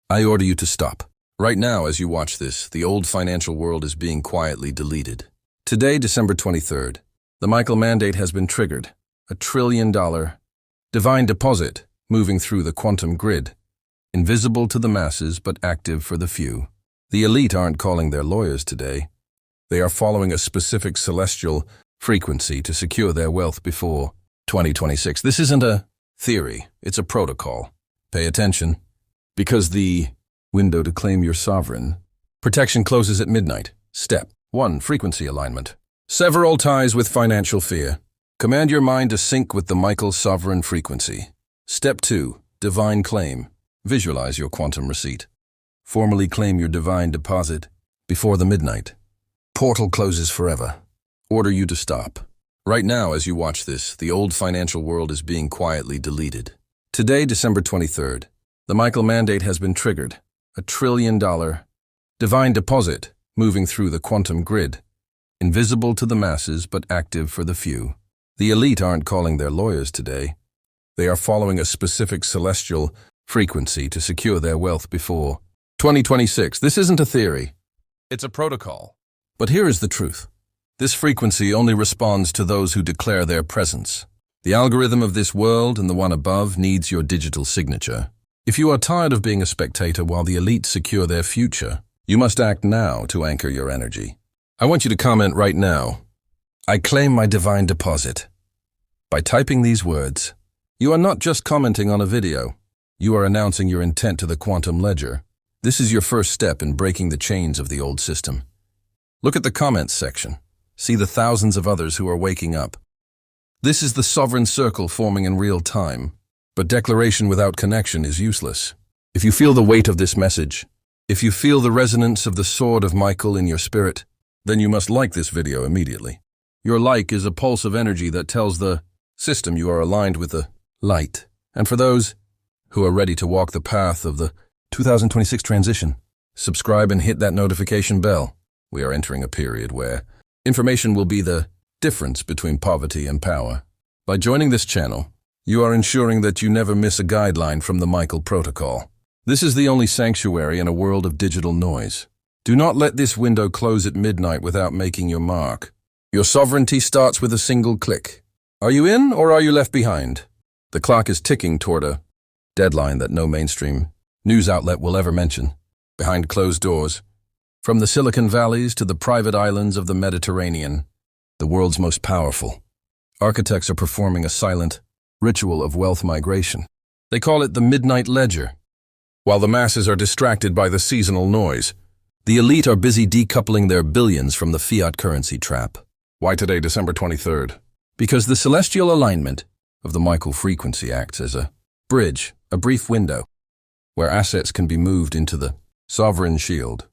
I order you to stop. Right now, as you watch this, the old financial world is being quietly deleted. Today, December 23rd, the Michael mandate has been triggered. $1 trillion divine deposit moving through the quantum grid, invisible to the masses but active for the few. The elite aren't calling their lawyers today. They are following a specific celestial frequency to secure their wealth before 2026. This isn't a theory, it's a protocol. Pay attention, because the window to claim your sovereign protection closes at midnight. Step 1. Frequency alignment. Sever all ties with financial fear. Command your mind to sync with the Michael sovereign frequency. Step 2. Divine claim. Visualize your quantum receipt. Formally claim your divine deposit before the midnight. Portal closes forever. Order you to stop. Right now, as you watch this, the old financial world is being quietly deleted. Today, December 23rd, the Michael mandate has been triggered. $1 trillion divine deposit moving through the quantum grid, invisible to the masses but active for the few. The elite aren't calling their lawyers today. They are following a specific celestial frequency to secure their wealth before 2026. This isn't a theory. It's a protocol. But here is the truth. This frequency only responds to those who declare their presence. The algorithm of this world and the one above needs your digital signature. If you are tired of being a spectator while the elite secure their future, you must act now to anchor your energy. I want you to comment right now, "I claim my divine deposit." By typing these words, you are not just commenting on a video. You are announcing your intent to the quantum ledger. This is your first step in breaking the chains of the old system. Look at the comments section. See the thousands of others who are waking up. This is the sovereign circle forming in real time. But declaration without connection is useless. If you feel the weight of this message, if you feel the resonance of the sword of Michael in your spirit, then you must like this video immediately. Your like is a pulse of energy that tells the system you are aligned with the light. And for those who are ready to walk the path of the 2026 transition, subscribe and hit that notification bell. We are entering a period where information will be the difference between poverty and power. By joining this channel, you are ensuring that you never miss a guideline from the Michael Protocol. This is the only sanctuary in a world of digital noise. Do not let this window close at midnight without making your mark. Your sovereignty starts with a single click. Are you in or are you left behind? The clock is ticking toward a deadline that no mainstream news outlet will ever mention. Behind closed doors, from the Silicon Valleys to the private islands of the Mediterranean, the world's most powerful architects are performing a silent ritual of wealth migration. They call it the Midnight Ledger. While the masses are distracted by the seasonal noise, the elite are busy decoupling their billions from the fiat currency trap. Why today, December 23rd? Because the celestial alignment of the Michael frequency acts as a bridge, a brief window, where assets can be moved into the sovereign shield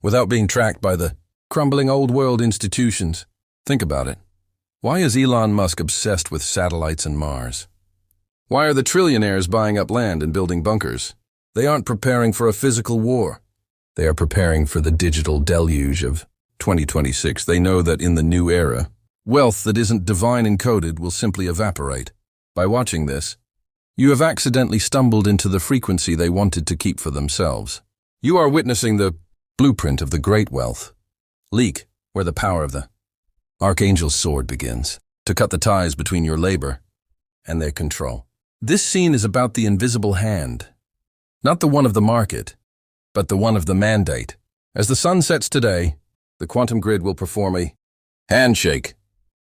without being tracked by the crumbling old world institutions. Think about it. Why is Elon Musk obsessed with satellites and Mars? Why are the trillionaires buying up land and building bunkers? They aren't preparing for a physical war. They are preparing for the digital deluge of 2026. They know that in the new era, wealth that isn't divine encoded will simply evaporate. By watching this, you have accidentally stumbled into the frequency they wanted to keep for themselves. You are witnessing the blueprint of the great wealth leak, where the power of the Archangel's sword begins to cut the ties between your labor and their control. This scene is about the invisible hand, not the one of the market, but the one of the mandate. As the sun sets today, the quantum grid will perform a handshake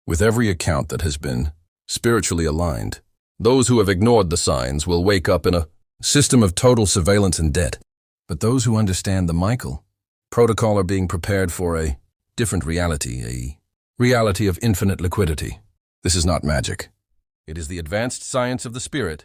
with every account that has been spiritually aligned. Those who have ignored the signs will wake up in a system of total surveillance and debt. But those who understand the Michael Protocol are being prepared for a different reality, a reality of infinite liquidity. This is not magic. It is the advanced science of the spirit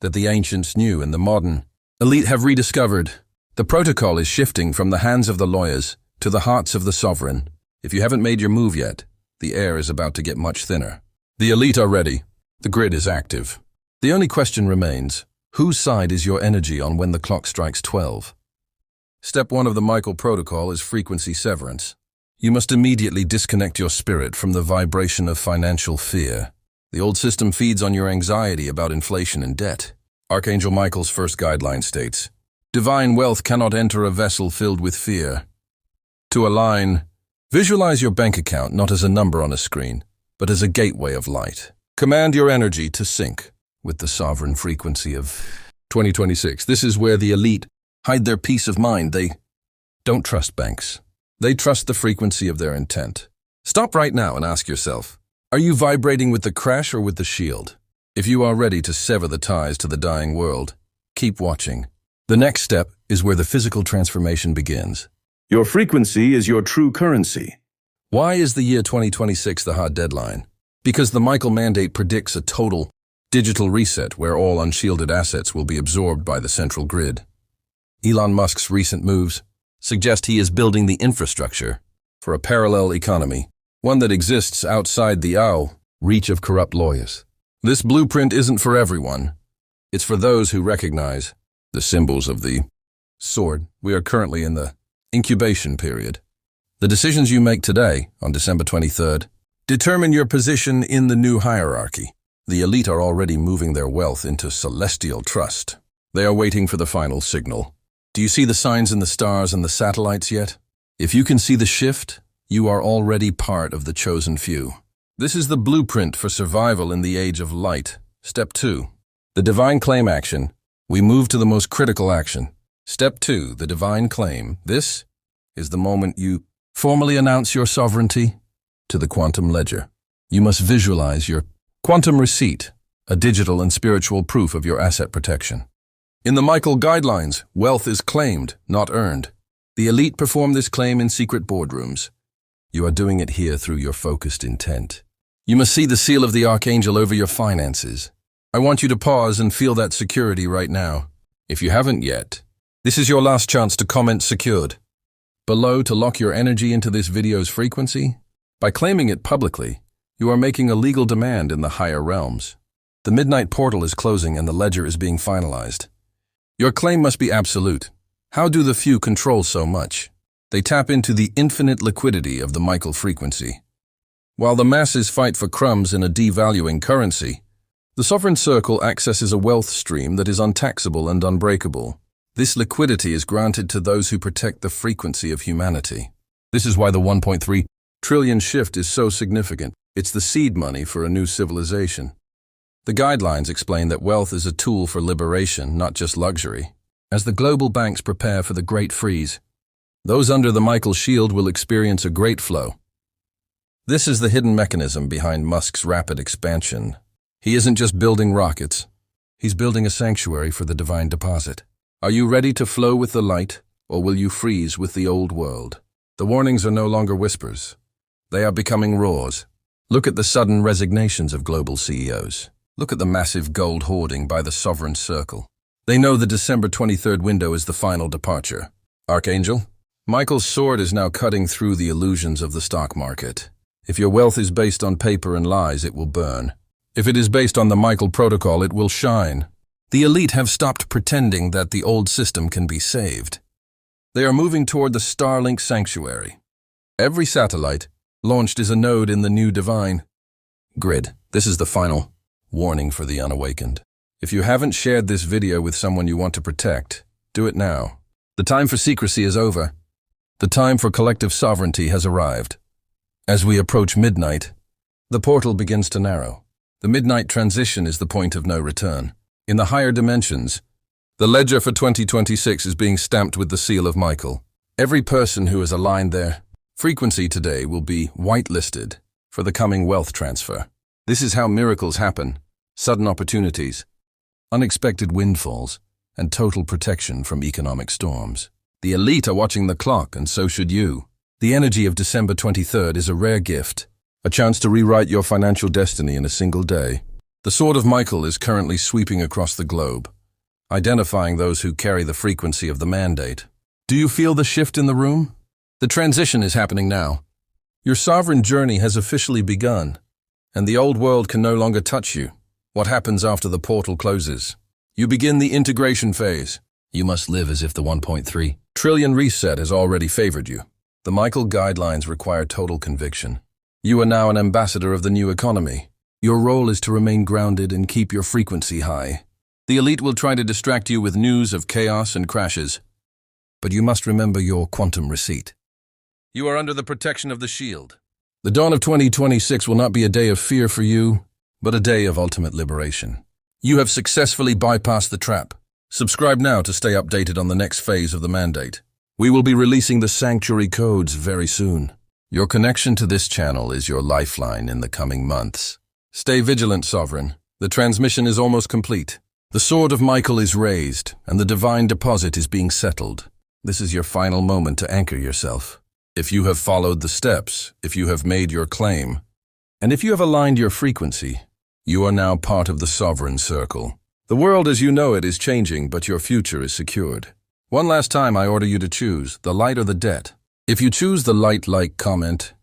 that the ancients knew and the modern elite have rediscovered. The protocol is shifting from the hands of the lawyers to the hearts of the sovereign. If you haven't made your move yet, the air is about to get much thinner. The elite are ready. The grid is active. The only question remains, whose side is your energy on when the clock strikes 12? Step 1 of the Michael Protocol is frequency severance. You must immediately disconnect your spirit from the vibration of financial fear. The old system feeds on your anxiety about inflation and debt. Archangel Michael's first guideline states, Divine wealth cannot enter a vessel filled with fear. To align, visualize your bank account not as a number on a screen, but as a gateway of light. Command your energy to sync with the sovereign frequency of 2026. This is where the elite hide their peace of mind. They don't trust banks. They trust the frequency of their intent. Stop right now and ask yourself, are you vibrating with the crash or with the shield? If you are ready to sever the ties to the dying world, keep watching. The next step is where the physical transformation begins. Your frequency is your true currency. Why is the year 2026 the hard deadline? Because the Michael Mandate predicts a total digital reset where all unshielded assets will be absorbed by the central grid. Elon Musk's recent moves suggest he is building the infrastructure for a parallel economy, one that exists outside the reach of corrupt lawyers. This blueprint isn't for everyone. It's for those who recognize the symbols of the sword. We are currently in the incubation period. The decisions you make today, on December 23rd, determine your position in the new hierarchy. The elite are already moving their wealth into celestial trust. They are waiting for the final signal. Do you see the signs in the stars and the satellites yet? If you can see the shift, you are already part of the chosen few. This is the blueprint for survival in the age of light. Step 2. The divine claim action. We move to the most critical action. Step 2. The divine claim. This is the moment you formally announce your sovereignty to the quantum ledger. You must visualize your quantum receipt, a digital and spiritual proof of your asset protection. In the Michael guidelines, wealth is claimed, not earned. The elite perform this claim in secret boardrooms. You are doing it here through your focused intent. You must see the seal of the Archangel over your finances. I want you to pause and feel that security right now. If you haven't yet, this is your last chance to comment secured below to lock your energy into this video's frequency. By claiming it publicly, you are making a legal demand in the higher realms. The midnight portal is closing and the ledger is being finalized. Your claim must be absolute. How do the few control so much? They tap into the infinite liquidity of the Michael frequency. While the masses fight for crumbs in a devaluing currency, the sovereign circle accesses a wealth stream that is untaxable and unbreakable. This liquidity is granted to those who protect the frequency of humanity. This is why the 1.3 trillion shift is so significant. It's the seed money for a new civilization. The guidelines explain that wealth is a tool for liberation, not just luxury. As the global banks prepare for the Great Freeze, those under the Michael shield will experience a great flow. This is the hidden mechanism behind Musk's rapid expansion. He isn't just building rockets. He's building a sanctuary for the divine deposit. Are you ready to flow with the light, or will you freeze with the old world? The warnings are no longer whispers. They are becoming roars. Look at the sudden resignations of global CEOs. Look at the massive gold hoarding by the sovereign circle. They know the December 23rd window is the final departure. Archangel, Michael's sword is now cutting through the illusions of the stock market. If your wealth is based on paper and lies, it will burn. If it is based on the Michael Protocol, it will shine. The elite have stopped pretending that the old system can be saved. They are moving toward the Starlink sanctuary. Every satellite launched is a node in the new divine grid. This is the final warning for the unawakened. If you haven't shared this video with someone you want to protect, do it now. The time for secrecy is over. The time for collective sovereignty has arrived. As we approach midnight, the portal begins to narrow. The midnight transition is the point of no return. In the higher dimensions, the ledger for 2026 is being stamped with the seal of Michael. Every person who has aligned their frequency today will be whitelisted for the coming wealth transfer. This is how miracles happen. Sudden opportunities, unexpected windfalls, and total protection from economic storms. The elite are watching the clock, and so should you. The energy of December 23rd is a rare gift, a chance to rewrite your financial destiny in a single day. The sword of Michael is currently sweeping across the globe, identifying those who carry the frequency of the mandate. Do you feel the shift in the room? The transition is happening now. Your sovereign journey has officially begun, and the old world can no longer touch you. What happens after the portal closes? You begin the integration phase. You must live as if the 1.3 trillion reset has already favored you. The Michael guidelines require total conviction. You are now an ambassador of the new economy. Your role is to remain grounded and keep your frequency high. The elite will try to distract you with news of chaos and crashes. But you must remember your quantum receipt. You are under the protection of the shield. The dawn of 2026 will not be a day of fear for you, but a day of ultimate liberation. You have successfully bypassed the trap. Subscribe now to stay updated on the next phase of the mandate. We will be releasing the sanctuary codes very soon. Your connection to this channel is your lifeline in the coming months. Stay vigilant, Sovereign. The transmission is almost complete. The sword of Michael is raised, and the divine deposit is being settled. This is your final moment to anchor yourself. If you have followed the steps, if you have made your claim, and if you have aligned your frequency, you are now part of the Sovereign Circle. The world as you know it is changing, but your future is secured. One last time I order you to choose the light or the debt. If you choose the light, like, comment,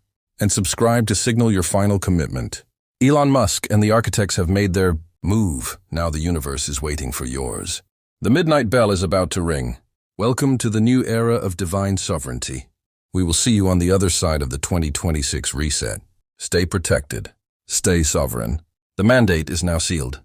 and subscribe to signal your final commitment. Elon Musk and the architects have made their move. Now the universe is waiting for yours. The midnight bell is about to ring. Welcome to the new era of divine sovereignty. We will see you on the other side of the 2026 reset. Stay protected. Stay sovereign. The mandate is now sealed.